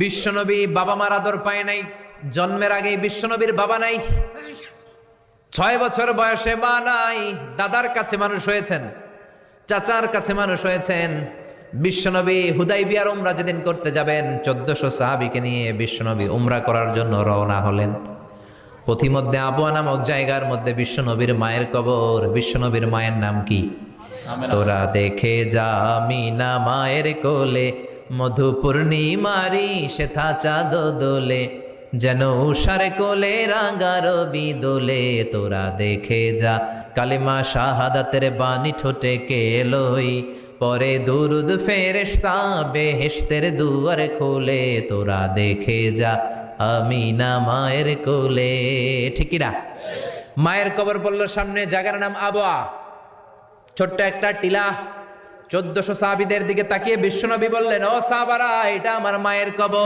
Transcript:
বিশ্বনবী বাবা মার আদর পায় নাই, জন্মের আগেই বিশ্বনবীর বাবা নাই, 6 বছর বয়সে মা নাই, দাদার কাছে মানুষ হয়েছেন, চাচার কাছে মানুষ হয়েছেন। বিশ্বনবী হুদাইবিয়ার উমরা যেদিন করতে যাবেন 1400 সাহাবীকে নিয়ে বিশ্বনবী উমরা করার জন্য রওনা হলেন। পথিমধ্যে আবওয়া নামক জায়গার মধ্যে বিশ্বনবীর মায়ের কবর। বিশ্বনবীর মায়ের নাম কি? তোরা দেখে যা আমিনা মায়ের কোলে, মধু পূর্ণিমারি সেথা চাঁদ দোলে, যেন উষার কোলে রাঙা রবি দোলে। তোরা দেখে যা কালিমা শাহাদাতের বাণী ঠোঁটে কে লই, পরে দুরুদ ফেরেশতা বেহেশতের দুয়ার খোলে। তোরা দেখে যা আমিনা মায়ের কোলে। ঠিকিরা? মায়ের কবর বলল সামনে, জায়গার নাম আবওয়া, ছোট্ট একটা টিলা। 1400 সাহাবীদের দিকে তাকিয়ে বিশ্বনবী বললেন, ও সাহাবারা, এটা আমার মায়ের কবর।